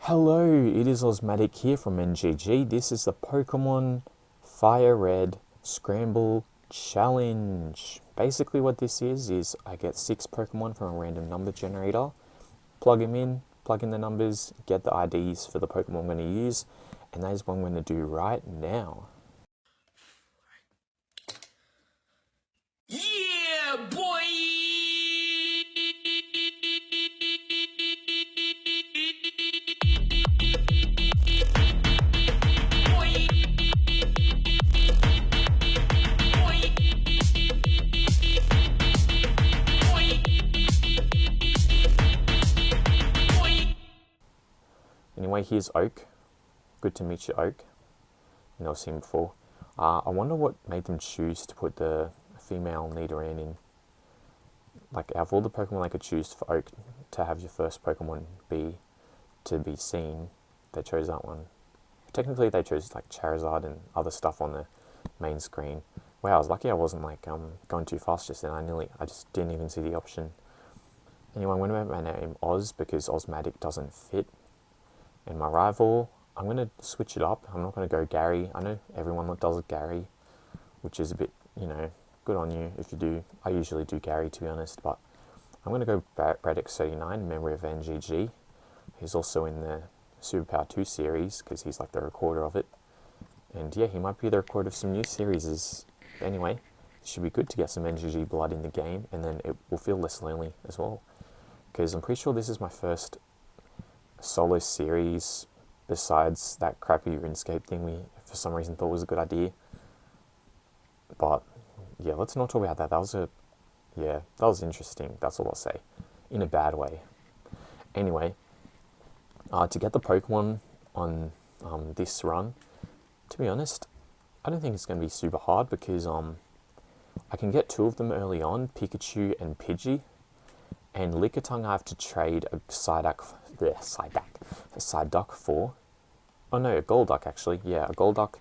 Hello, it is Osmatic here from NGG. This is the Pokemon Fire Red Scramble Challenge. Basically what this is I get 6 Pokemon from a random number generator, plug them in, plug in the numbers, get the IDs for the Pokemon I'm going to use, and that is what I'm going to do right now. Yeah, boy! Anyway, here's Oak. Good to meet you, Oak. You've never seen before. I wonder what made them choose to put the female Nidoran in. Like, out of all the Pokemon they could choose for Oak to have your first Pokemon be to be seen, they chose that one. Technically, they chose like Charizard and other stuff on the main screen. Wow, I was lucky I wasn't like going too fast just then. I just didn't even see the option. Anyway, I'm going to make my name Oz because Osmatic doesn't fit. And my rival, I'm going to switch it up. I'm not going to go Gary. I know everyone does Gary, which is a bit, good on you if you do. I usually do Gary, to be honest, but I'm going to go Radix39, memory of NGG. He's also in the Superpower 2 series because he's like the recorder of it. And yeah, he might be the recorder of some new series. Anyway, it should be good to get some NGG blood in the game, and then it will feel less lonely as well. Because I'm pretty sure this is my first solo series besides that crappy RuneScape thing we for some reason thought was a good idea. But yeah, let's not talk about that. That was interesting. That's all I'll say. In a bad way. Anyway, to get the Pokemon on this run, to be honest, I don't think it's going to be super hard because I can get 2 of them early on, Pikachu and Pidgey, and Lickitung I have to trade a Psyduck for. Oh no, a Golduck actually. Yeah, a Golduck,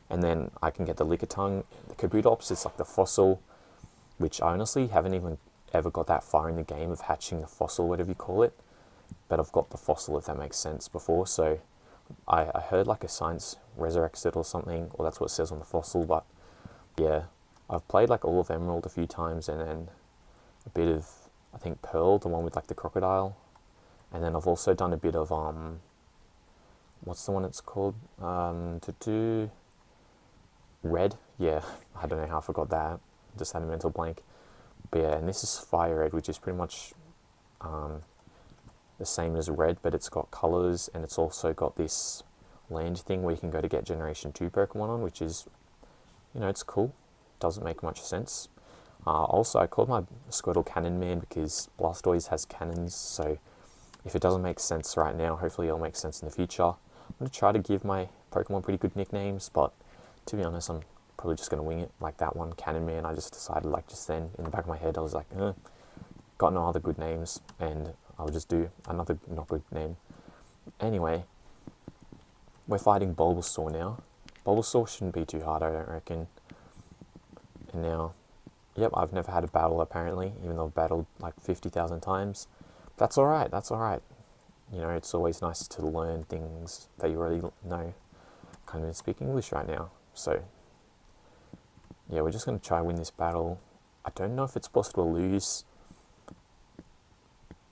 and then I can get the Lickitung. The Kabutops is like the fossil, which I honestly haven't even ever got that far in the game of hatching the fossil, whatever you call it. But I've got the fossil, if that makes sense, before, so I heard like a science resurrects it or something, or that's what it says on the fossil, but yeah, I've played like all of Emerald a few times, and then a bit of, I think, Pearl, the one with like the crocodile, and then I've also done a bit of, what's the one it's called, Red, yeah, I don't know how I forgot that, just had a mental blank, but yeah, and this is Fire Red, which is pretty much, the same as Red, but it's got colors, and it's also got this land thing where you can go to get Generation 2 Pokemon on, which is, it's cool. Doesn't make much sense. Also, I called my Squirtle Cannon Man because Blastoise has cannons, so if it doesn't make sense right now, hopefully it'll make sense in the future. I'm going to try to give my Pokemon pretty good nicknames, but to be honest, I'm probably just going to wing it, like that one, Cannon Man. I just decided, like, just then, in the back of my head, I was like, got no other good names, and I'll just do another not good name. Anyway, we're fighting Bulbasaur now. Bulbasaur shouldn't be too hard, I don't reckon. And now, yep, I've never had a battle apparently, even though I've battled like 50,000 times. That's alright, that's alright. It's always nice to learn things that you already know. I can't even speak English right now. So, yeah, we're just going to try and win this battle. I don't know if it's possible to lose.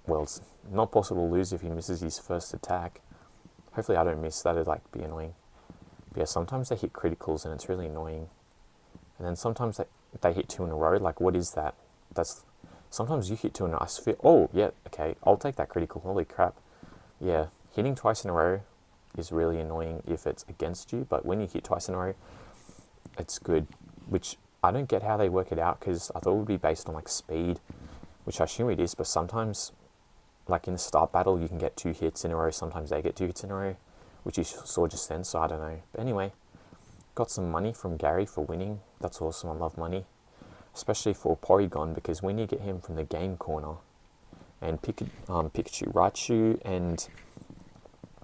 Well, it's not possible to lose if he misses his first attack. Hopefully I don't miss, that'd like be annoying. But yeah, sometimes they hit criticals and it's really annoying. And then sometimes they hit 2 in a row, like what is that? Sometimes you hit 2 in a row, oh yeah, okay, I'll take that critical, holy crap. Yeah, hitting twice in a row is really annoying if it's against you, but when you hit twice in a row, it's good. Which I don't get how they work it out, because I thought it would be based on like speed, which I assume it is, but sometimes like in the start battle you can get 2 hits in a row, sometimes they get 2 hits in a row, which you saw just then, so I don't know. But anyway, got some money from Gary for winning. That's awesome, I love money, especially for Porygon, because when you get him from the game corner, and Pikachu, Raichu and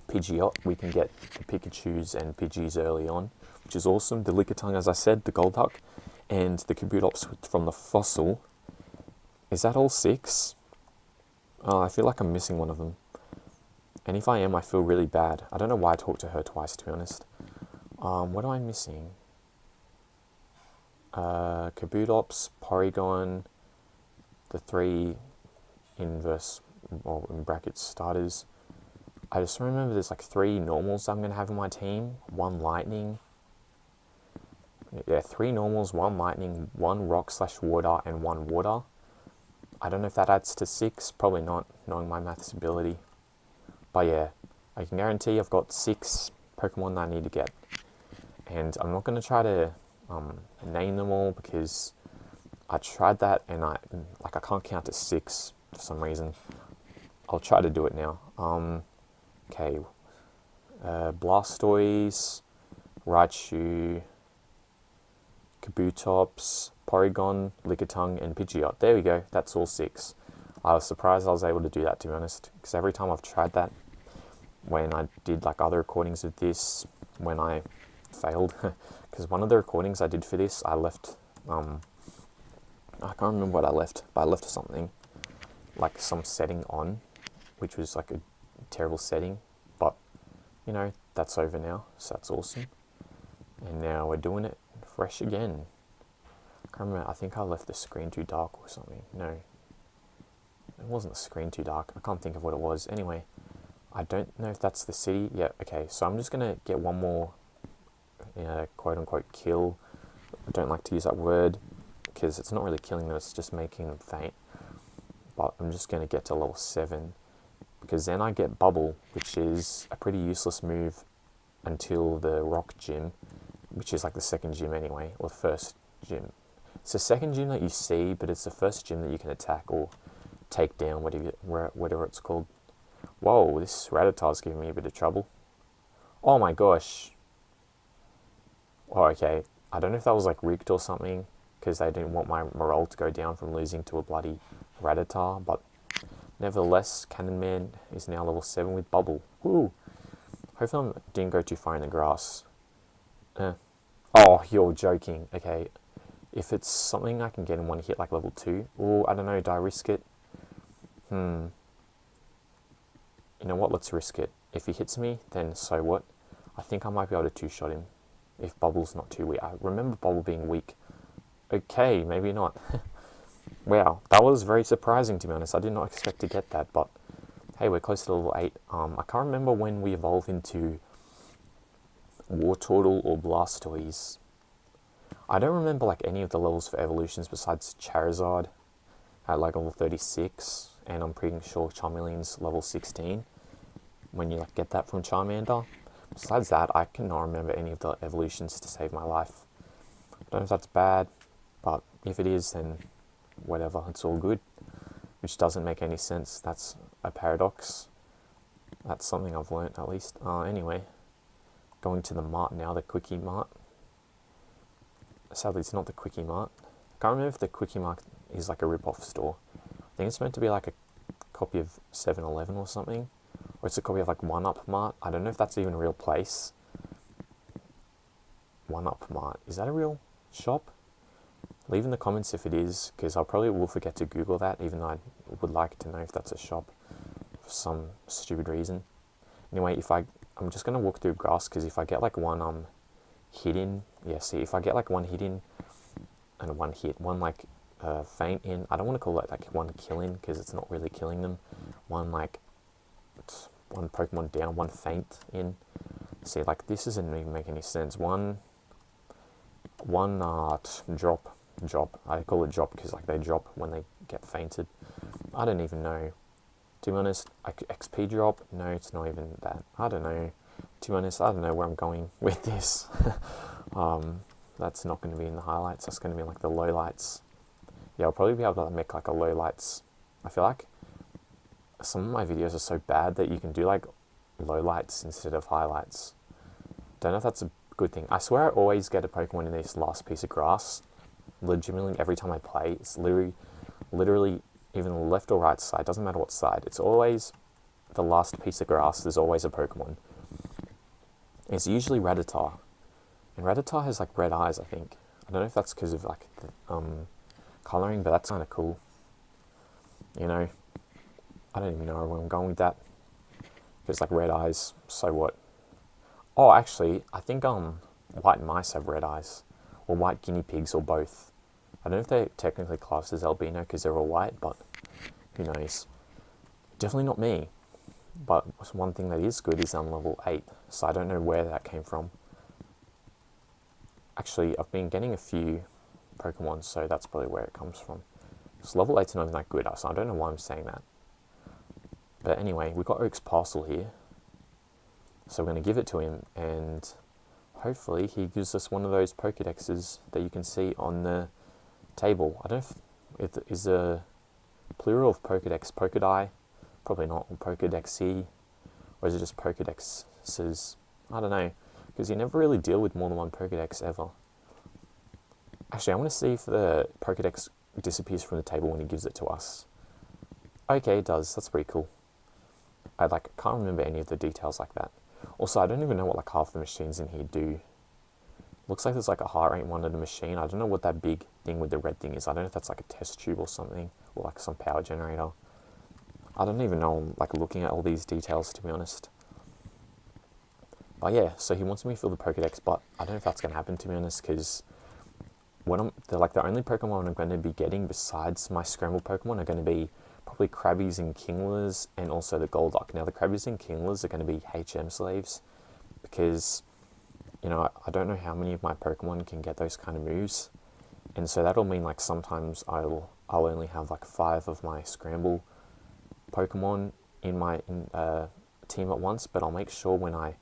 Pidgeot, we can get the Pikachus and Pidgeys early on, which is awesome. The Lickitung, as I said, the Golduck, and the Kabutops from the fossil. Is that all 6? Oh, I feel like I'm missing one of them. And if I am, I feel really bad. I don't know why I talked to her twice, to be honest. What am I missing? Kabutops, Porygon, the 3 inverse, or in brackets, starters. I just remember there's like 3 normals I'm going to have in my team. 1 lightning. Yeah, 3 normals, 1 lightning, 1 rock/water, and 1 water. I don't know if that adds to 6. Probably not, knowing my maths ability. But yeah, I can guarantee I've got 6 Pokemon that I need to get. And I'm not going to try to name them all, because I tried that and I can't count to 6 for some reason. I'll try to do it now. Okay. Blastoise, Raichu, Kabutops, Porygon, Lickitung, and Pidgeot. There we go. That's all 6. I was surprised I was able to do that, to be honest, because every time I've tried that, when I did like other recordings of this, when I failed, because one of the recordings I did for this, I left, I can't remember what I left, but I left something, like some setting on, which was like a terrible setting, but, you know, that's over now, so that's awesome. And now we're doing it fresh again. I can't remember, I think I left the screen too dark or something. No, it wasn't the screen too dark, I can't think of what it was. Anyway, I don't know if that's the city. Yeah, okay, so I'm just going to get one more quote-unquote kill. I don't like to use that word, because it's not really killing them, it's just making them faint. But I'm just going to get to level 7, because then I get Bubble, which is a pretty useless move until the Rock Gym, which is like the second gym anyway, or the first gym. It's the second gym that you see, but it's the first gym that you can attack or take down, whatever it's called. Whoa, this Rattatar's giving me a bit of trouble. Oh my gosh. Oh, okay. I don't know if that was like rigged or something, because they didn't want my morale to go down from losing to a bloody Rattata, but nevertheless, Cannon Man is now level 7 with Bubble. Woo! Hopefully I didn't go too far in the grass. Oh, you're joking. Okay, if it's something I can get in one hit, like level 2, or I don't know, do I risk it? You know what, let's risk it. If he hits me, then so what? I think I might be able to 2-shot him, if Bubble's not too weak. I remember Bubble being weak. Okay, maybe not. Wow, that was very surprising, to be honest. I did not expect to get that, but hey, we're close to level 8. I can't remember when we evolve into Wartortle or Blastoise. I don't remember like any of the levels for evolutions besides Charizard at like level 36, and I'm pretty sure Charmeleon's level 16 when you like get that from Charmander. Besides that, I cannot remember any of the evolutions to save my life. I don't know if that's bad, but if it is, then whatever, it's all good. Which doesn't make any sense. That's a paradox. That's something I've learnt, at least. Anyway, going to the mart now, the Quickie Mart. Sadly, it's not the Quickie Mart. I can't remember if the Quickie Mart is like a rip-off store. I think it's meant to be like a copy of 7-Eleven or something. Or it's a copy of like One Up Mart. I don't know if that's even a real place. One Up Mart. Is that a real shop? Leave in the comments if it is, because I probably will forget to Google that, even though I would like to know if that's a shop for some stupid reason. Anyway, I'm just going to walk through grass, because if I get like one hit in, if I get like one hit in, and one like faint in, I don't want to call it like one kill in, because it's not really killing them. One Pokemon down, one faint in. See, like this doesn't even make any sense. One drop. I call it drop because like they drop when they get fainted. I don't even know. To be honest, XP drop? No, it's not even that. I don't know. To be honest, I don't know where I'm going with this. That's not going to be in the highlights. That's going to be like the lowlights. Yeah, I'll probably be able to make like a lowlights. I feel like some of my videos are so bad that you can do like lowlights instead of highlights. Don't know if that's a good thing. I swear I always get a Pokemon in this last piece of grass. Legitimately, every time I play, it's literally even the left or right side, doesn't matter what side, it's always the last piece of grass. There's always a Pokemon. It's usually Rattata, and Rattata has like red eyes, I think. I don't know if that's because of like the colouring, but that's kind of cool. You know, I don't even know where I'm going with that, There's like red eyes, so what? Oh, actually, I think white mice have red eyes, or white guinea pigs, or both. I don't know if they're technically classed as albino because they're all white, but who knows? Definitely not me. But one thing that is good is I'm level 8, so I don't know where that came from. Actually, I've been getting a few Pokemon, so that's probably where it comes from. So level 8's not even that good, so I don't know why I'm saying that. But anyway, we've got Oak's parcel here. So we're going to give it to him, and hopefully he gives us one of those Pokedexes that you can see on the table. I don't know if it is a plural of Pokedex, Pokedeye, probably not, or Pokedexy, or is it just Pokedexes? I don't know, because you never really deal with more than one Pokedex ever. Actually, I want to see if the Pokedex disappears from the table when he gives it to us. Okay, it does. That's pretty cool. I can't remember any of the details like that. Also, I don't even know what half the machines in here do. Looks like there's a heart rate one in the machine. I don't know what that big thing with the red thing is. I don't know if that's a test tube or something, or some power generator. I don't even know. I'm looking at all these details, to be honest. But yeah, so he wants me to fill the Pokedex, but I don't know if that's going to happen, to be honest, because the only Pokemon I'm going to be getting besides my Scramble Pokemon are going to be probably Krabbies and Kinglers, and also the Golduck. Now the Krabbies and Kinglers are going to be HM slaves, because, I don't know how many of my Pokemon can get those kind of moves, and so that'll mean sometimes I'll only have 5 of my Scramble Pokemon in my team at once, but I'll make sure when I,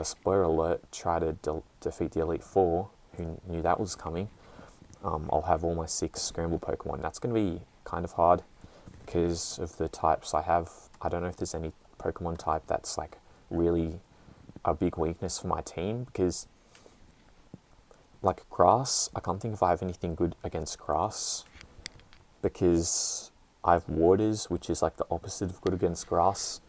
spoiler alert, try to defeat the Elite Four, who knew that was coming, I'll have all my 6 Scramble Pokemon. That's going to be kind of hard because of the types I have. I don't know if there's any Pokemon type that's really a big weakness for my team, because grass, I can't think if I have anything good against grass, because I have waters, which is the opposite of good against grass,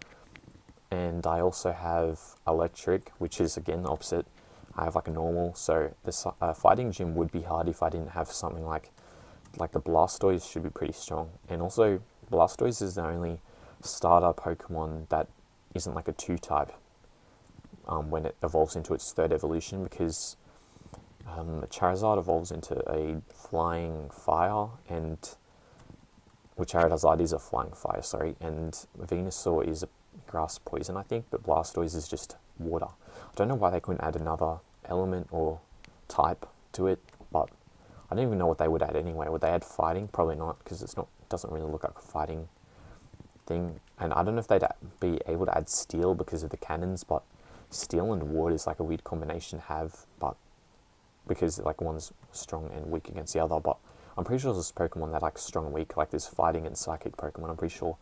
and I also have electric, which is again the opposite. I have a normal, so the fighting gym would be hard if I didn't have something like the Blastoise should be pretty strong. And also Blastoise is the only starter Pokemon that isn't a 2 type when it evolves into its 3rd evolution, because Charizard evolves into a flying fire, and Charizard is a flying fire, sorry, and Venusaur is a grass poison, I think, but Blastoise is just water. I don't know why they couldn't add another element or type to it, but I don't even know what they would add anyway. Would they add fighting? Probably not, because it doesn't really look like a fighting thing. And I don't know if they'd be able to add steel because of the cannons, but steel and wood is a weird combination to have, but because one's strong and weak against the other. But I'm pretty sure there's Pokemon that strong and weak, there's fighting and psychic Pokemon. I'm pretty sure.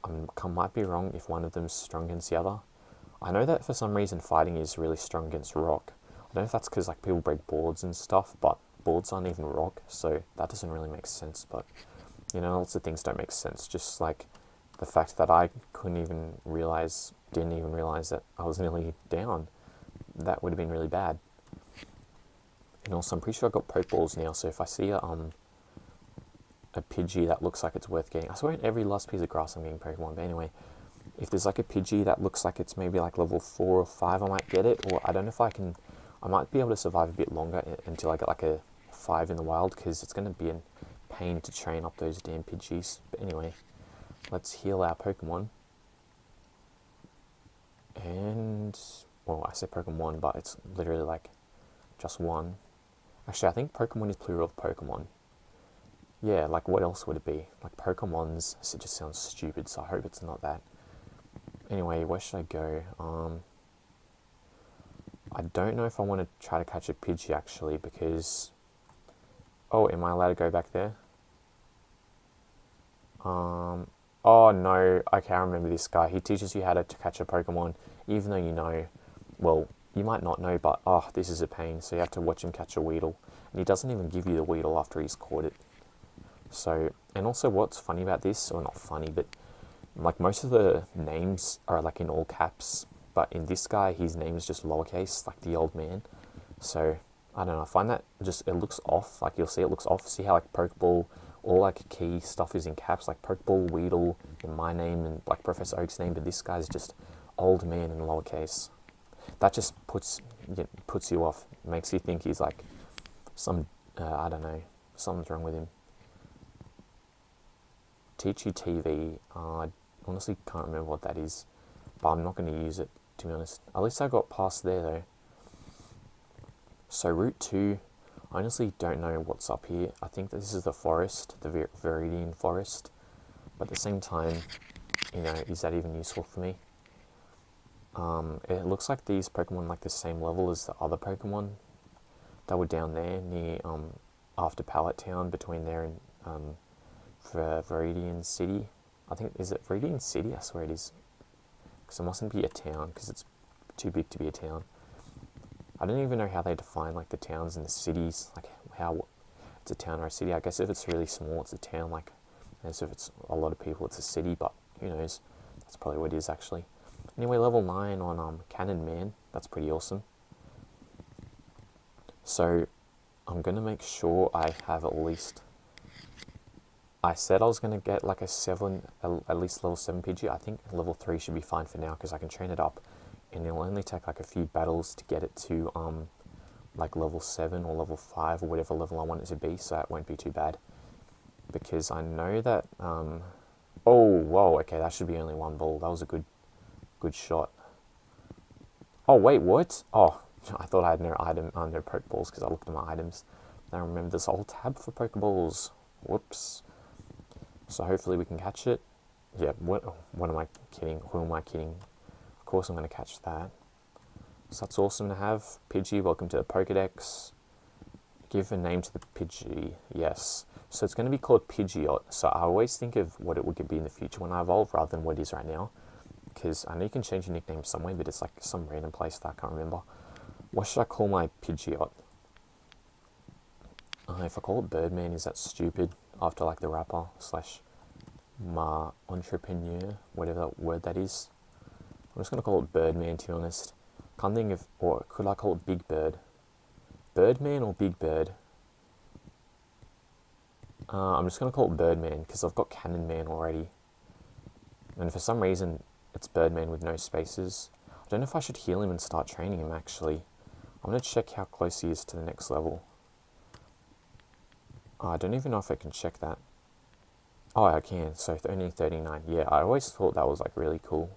I might be wrong if one of them's strong against the other. I know that for some reason fighting is really strong against rock. I don't know if that's because people break boards and stuff, but boards aren't even rock, so that doesn't really make sense. But lots of things don't make sense. Just the fact that I didn't even realize that I was nearly down. That would have been really bad. And also, I'm pretty sure I've got Pokeballs now, so if I see a Pidgey that looks like it's worth getting, I swear in every last piece of grass I'm getting Pokemon, but anyway, if there's a Pidgey that looks like it's maybe level 4 or 5, I might get it, or I don't know if I might be able to survive a bit longer until I get a 5 in the wild, because it's going to be a pain to train up those damn Pidgeys. But anyway, let's heal our Pokemon. And, well, I say Pokemon, but it's literally just one. Actually, I think Pokemon is plural of Pokemon. Yeah, what else would it be? Pokemons, it just sounds stupid, so I hope it's not that. Anyway, where should I go? I don't know if I want to try to catch a Pidgey, actually, because... Oh, am I allowed to go back there? Oh, no. Okay, I remember this guy. He teaches you how to catch a Pokemon, even though you know... Well, you might not know, but, this is a pain, so you have to watch him catch a Weedle. And he doesn't even give you the Weedle after he's caught it. So, and also what's funny about this, or not funny, but most of the names are in all caps, but in this guy, his name is just lowercase, the old man. So, I don't know, I find that it looks off, you'll see it looks off. See how Pokeball all like key stuff is in caps, like Pokeball, Weedle, and my name, and like Professor Oak's name, but this guy's just old man in lowercase. That just puts you off, makes you think he's like some, I don't know, something's wrong with him. Teach You TV, I honestly can't remember what that is, but I'm not going to use it, to be honest. At least I got past there though. So Route 2, I honestly don't know what's up here. I think that this is the forest, the Viridian Forest, but at the same time, you know, is that even useful for me? It looks like these Pokemon like the same level as the other Pokemon that were down there near after Pallet Town, between there and Viridian City. I think, is it Viridian City? I swear it is, because it mustn't be a town because it's too big to be a town. I don't even know how they define like the towns and the cities, like how it's a town or a city. I guess if it's really small, it's a town, like, as if it's a lot of people, it's a city, but who knows? That's probably what it is actually. Anyway, level 9 on Cannon Man, that's pretty awesome. So I'm going to make sure I have at least, I said I was going to get like a 7, at least level 7 Pidgey. I think level 3 should be fine for now because I can train it up, and it'll only take like a few battles to get it to like level 7 or level 5 or whatever level I want it to be, so it won't be too bad. Because I know that, oh, whoa, okay, that should be only one ball. That was a good shot. Oh, wait, what? Oh, I thought I had no item, no Pokeballs because I looked at my items. Now remember this whole tab for Pokeballs. Whoops. So hopefully we can catch it. Yeah, what am I kidding? Who am I kidding? Of course I'm going to catch that. So that's awesome to have. Pidgey, welcome to the Pokedex. Give a name to the Pidgey. Yes. So it's going to be called Pidgeot. So I always think of what it would be in the future when I evolve rather than what it is right now. Because I know you can change your nickname somewhere, but it's like some random place that I can't remember. What should I call my Pidgeot? If I call it Birdman, is that stupid? After like the rapper / my entrepreneur, whatever that word that is. I'm just going to call it Birdman, to be honest. Can't think of, or could I call it Big Bird? Birdman or Big Bird? I'm just going to call it Birdman because I've got Cannon Man already. And for some reason, it's Birdman with no spaces. I don't know if I should heal him and start training him, actually. I'm going to check how close he is to the next level. I don't even know if I can check that. Oh, I can, so only 39. Yeah, I always thought that was like really cool.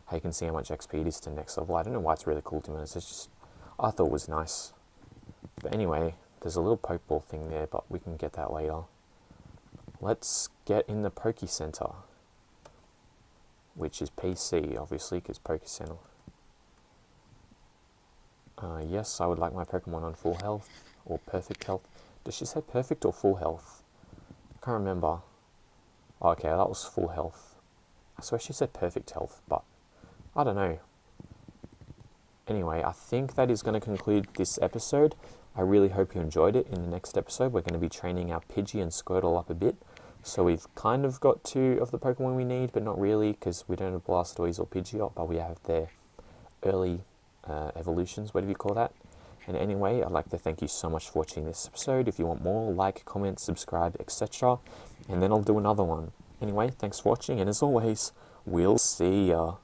How you can see how much XP it is to the next level. I don't know why it's really cool to me. It's just, I thought it was nice. But anyway, there's a little Pokeball thing there, but we can get that later. Let's get in the Poke Center, which is PC, obviously, because Poke Center. Yes, I would like my Pokemon on full health, or perfect health. Did she say perfect or full health? I can't remember. Oh, okay, that was full health. I swear she said perfect health, but I don't know. Anyway, I think that is going to conclude this episode. I really hope you enjoyed it. In the next episode, we're going to be training our Pidgey and Squirtle up a bit. So we've kind of got 2 of the Pokemon we need, but not really, because we don't have Blastoise or Pidgeot, but we have their early evolutions, whatever you call that. And anyway, I'd like to thank you so much for watching this episode. If you want more, like, comment, subscribe, etc. And then I'll do another one. Anyway, thanks for watching, and as always, we'll see ya.